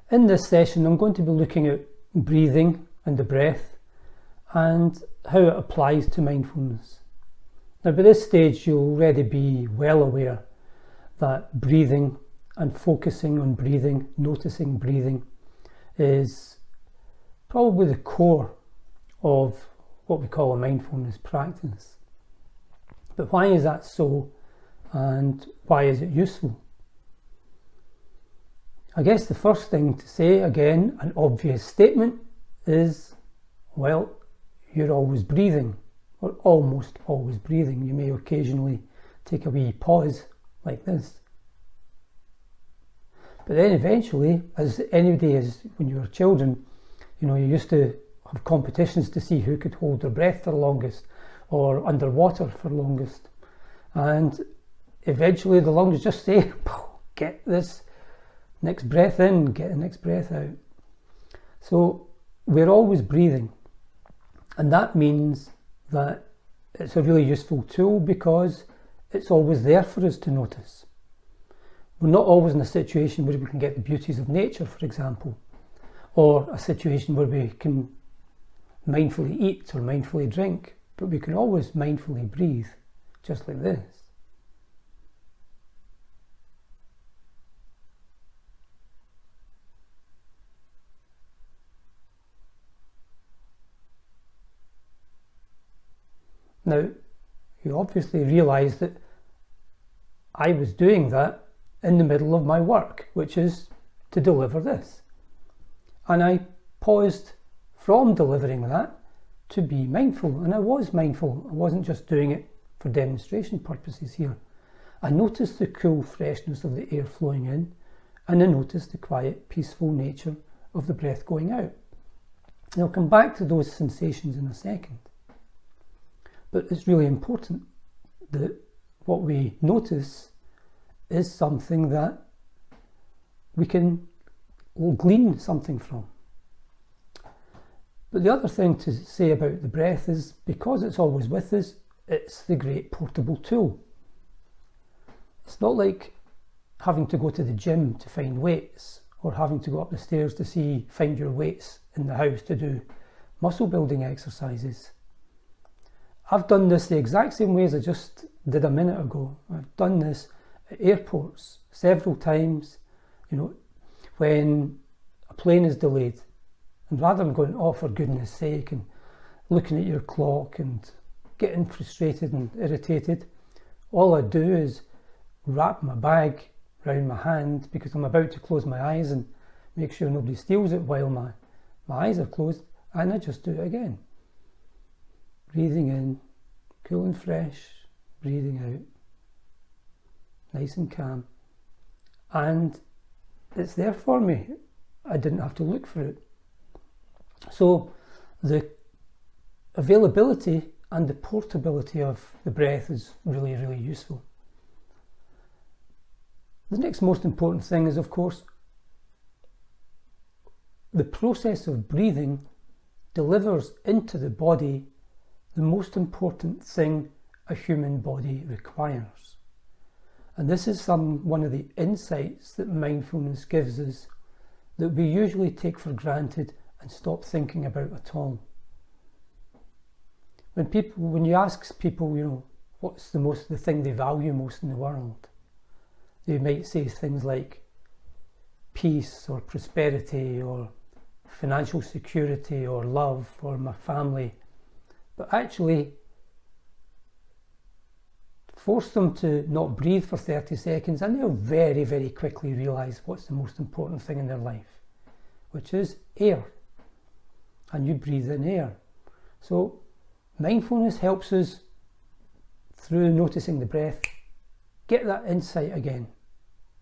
In this session, I'm going to be looking at breathing and the breath and how it applies to mindfulness. Now, by this stage, you'll already be well aware that breathing and focusing on breathing, noticing breathing, is probably the core of what we call a mindfulness practice. But why is that so, and why is it useful? I guess the first thing to say, again, an obvious statement, is, well, you're always breathing, or almost always breathing. You may occasionally take a wee pause like this. But then eventually, as anybody is when you were children, you used to have competitions to see who could hold their breath for the longest, or underwater for longest. And eventually the lungs just say, get this next breath in, get the next breath out. So we're always breathing. And that means that it's a really useful tool because it's always there for us to notice. We're not always in a situation where we can get the beauties of nature, for example, or a situation where we can mindfully eat or mindfully drink, but we can always mindfully breathe, just like this. Now, you obviously realise that I was doing that in the middle of my work, which is to deliver this. And I paused from delivering that to be mindful, and I was mindful. I wasn't just doing it for demonstration purposes here. I noticed the cool freshness of the air flowing in, and I noticed the quiet, peaceful nature of the breath going out. And I'll come back to those sensations in a second. But it's really important that what we notice is something that we can glean something from. But the other thing to say about the breath is, because it's always with us, it's the great portable tool. It's not like having to go to the gym to find weights, or having to go up the stairs to find your weights in the house to do muscle building exercises. I've done this the exact same way as I just did a minute ago. I've done this at airports several times, when a plane is delayed. And rather than going, oh, for goodness sake, and looking at your clock and getting frustrated and irritated, all I do is wrap my bag around my hand because I'm about to close my eyes and make sure nobody steals it while my eyes are closed, and I just do it again. Breathing in, cool and fresh, breathing out, nice and calm. And it's there for me. I didn't have to look for it. So the availability and the portability of the breath is really, really useful. The next most important thing is, of course, the process of breathing delivers into the body the most important thing a human body requires. And this is one of the insights that mindfulness gives us that we usually take for granted and stop thinking about at all. When you ask people, what's the thing they value most in the world, they might say things like peace or prosperity or financial security or love or my family. But actually, force them to not breathe for 30 seconds and they'll very, very quickly realise what's the most important thing in their life, which is air. And you breathe in air. So mindfulness helps us, through noticing the breath, get that insight again,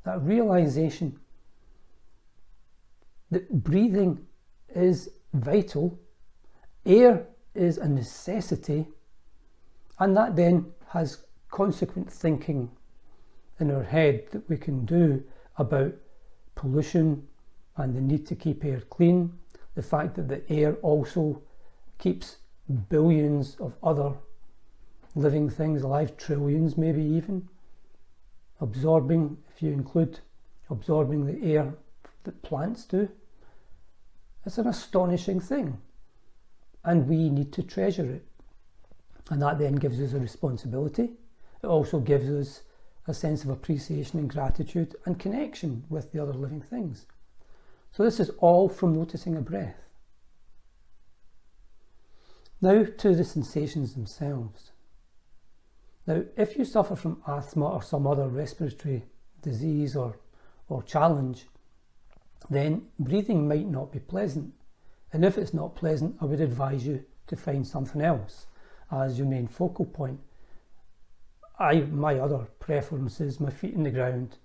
that realisation that breathing is vital, air is a necessity, and that then has consequent thinking in our head that we can do about pollution and the need to keep air clean, the fact that the air also keeps billions of other living things alive, trillions maybe even, absorbing, if you include absorbing the air that plants do. It's an astonishing thing, and we need to treasure it. And that then gives us a responsibility. It also gives us a sense of appreciation and gratitude and connection with the other living things. So this is all from noticing a breath. Now to the sensations themselves. Now, if you suffer from asthma or some other respiratory disease or challenge, then breathing might not be pleasant. And if it's not pleasant, I would advise you to find something else as your main focal point. My other preference is my feet in the ground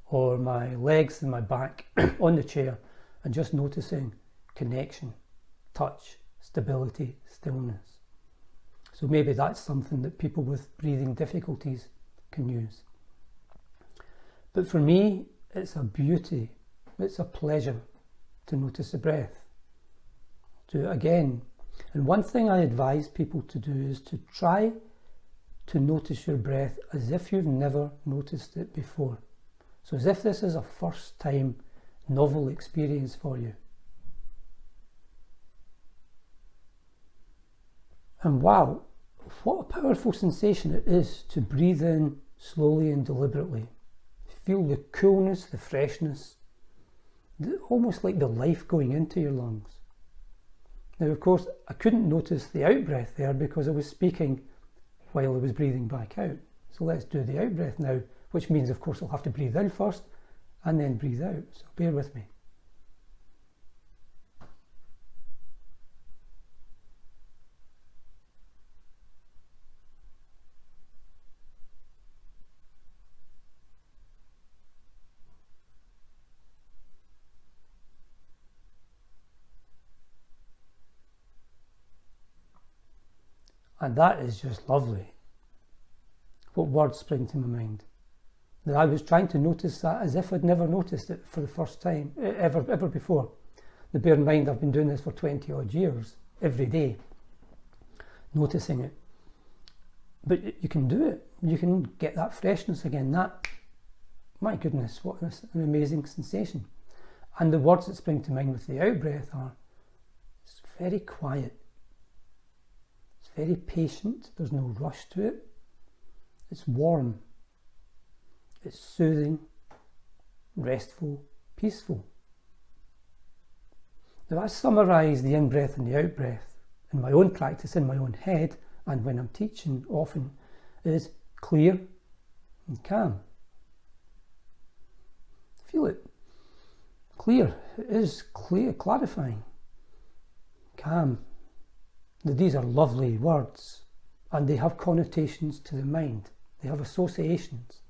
or my legs and my back on the chair, and just noticing connection, touch, stability, stillness. So maybe that's something that people with breathing difficulties can use. But for me, it's a beauty, it's a pleasure to notice the breath. Do it again. And one thing I advise people to do is to try to notice your breath as if you've never noticed it before. So as if this is a first time novel experience for you. And wow, what a powerful sensation it is to breathe in slowly and deliberately. Feel the coolness, the freshness, almost like the life going into your lungs. Now, of course, I couldn't notice the out-breath there because I was speaking while I was breathing back out. So let's do the out-breath now, which means, of course, I'll have to breathe in first and then breathe out. So bear with me. And that is just lovely. What words spring to my mind? That I was trying to notice that as if I'd never noticed it for the first time, ever before. Now bear in mind, I've been doing this for 20 odd years, every day, noticing it. But you can do it. You can get that freshness again. That, my goodness, what an amazing sensation. And the words that spring to mind with the out-breath are, it's very quiet. Very patient, there's no rush to it. It's warm, it's soothing, restful, peaceful. Now I summarise the in-breath and the out-breath in my own practice, in my own head, and when I'm teaching often, is clear and calm. Feel it. Clear, it is clear, clarifying. Calm. Now, these are lovely words, and they have connotations to the mind. They have associations.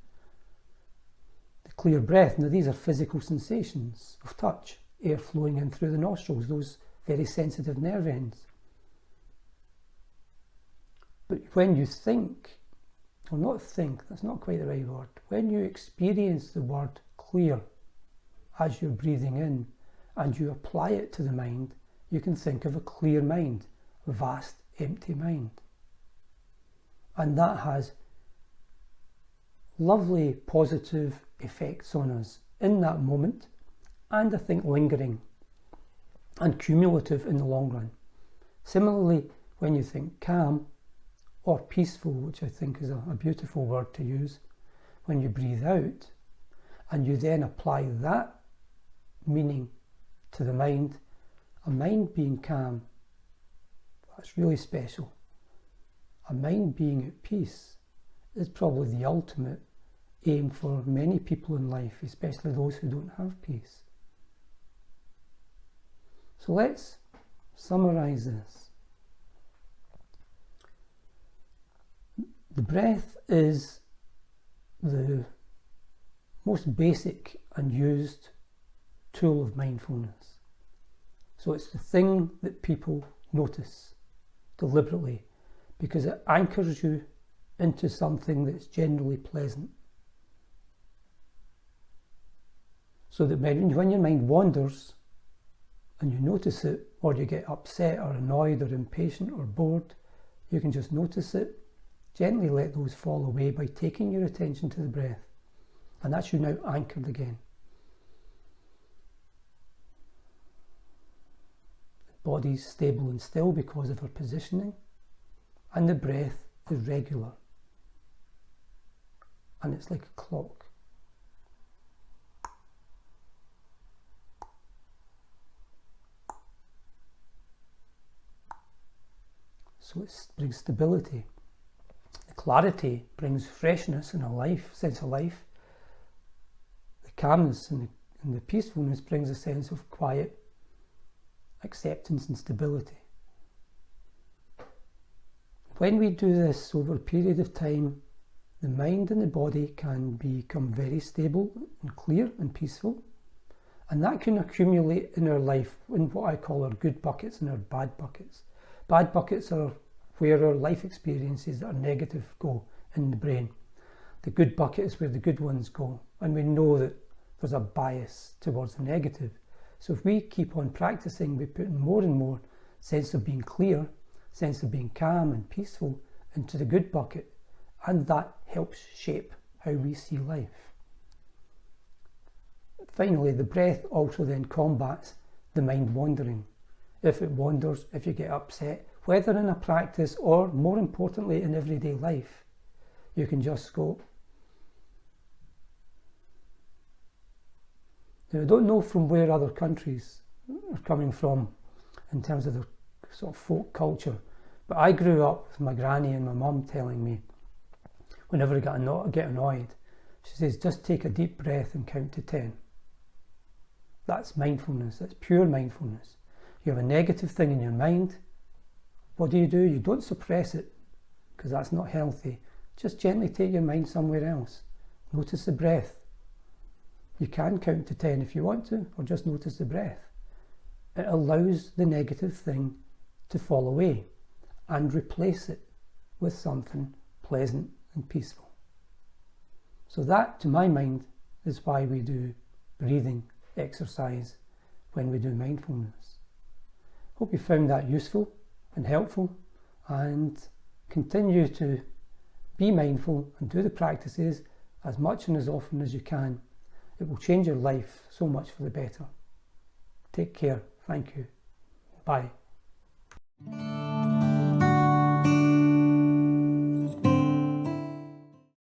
The clear breath, now these are physical sensations of touch, air flowing in through the nostrils, those very sensitive nerve ends. But when you think, or not think, that's not quite the right word, when you experience the word clear as you're breathing in and you apply it to the mind, you can think of a clear mind. Vast, empty mind. And that has lovely positive effects on us in that moment, and I think lingering and cumulative in the long run. Similarly, when you think calm or peaceful, which I think is a beautiful word to use, when you breathe out and you then apply that meaning to the mind, a mind being calm, that's really special. A mind being at peace is probably the ultimate aim for many people in life, especially those who don't have peace. So let's summarise this. The breath is the most basic and used tool of mindfulness. So it's the thing that people notice deliberately, because it anchors you into something that's generally pleasant. So that when your mind wanders and you notice it, or you get upset or annoyed or impatient or bored, you can just notice it, gently let those fall away by taking your attention to the breath. And that's you now anchored again. body's stable and still because of our positioning, and the breath is regular, and it's like a clock. So it brings stability. The clarity brings freshness in our life, sense of life. The calmness and the peacefulness brings a sense of quiet acceptance and stability. When we do this over a period of time, the mind and the body can become very stable and clear and peaceful, and that can accumulate in our life in what I call our good buckets and our bad buckets. Bad buckets are where our life experiences that are negative go in the brain. The good bucket is where the good ones go, and we know that there's a bias towards the negative. So if we keep on practicing, we put more and more sense of being clear, sense of being calm and peaceful into the good bucket, and that helps shape how we see life. Finally, the breath also then combats the mind wandering. If it wanders, if you get upset, whether in a practice or, more importantly, in everyday life, you can just go. Now, I don't know from where other countries are coming from in terms of their sort of folk culture, but I grew up with my granny and my mum telling me, whenever I get annoyed, she says, just take a deep breath and count to 10. That's mindfulness, that's pure mindfulness. You have a negative thing in your mind. What do? You don't suppress it, because that's not healthy. Just gently take your mind somewhere else. Notice the breath. You can count to 10 if you want to, or just notice the breath. It allows the negative thing to fall away and replace it with something pleasant and peaceful. So that, to my mind, is why we do breathing exercise when we do mindfulness. Hope you found that useful and helpful, and continue to be mindful and do the practices as much and as often as you can. It will change your life so much for the better. Take care. Thank you. Bye.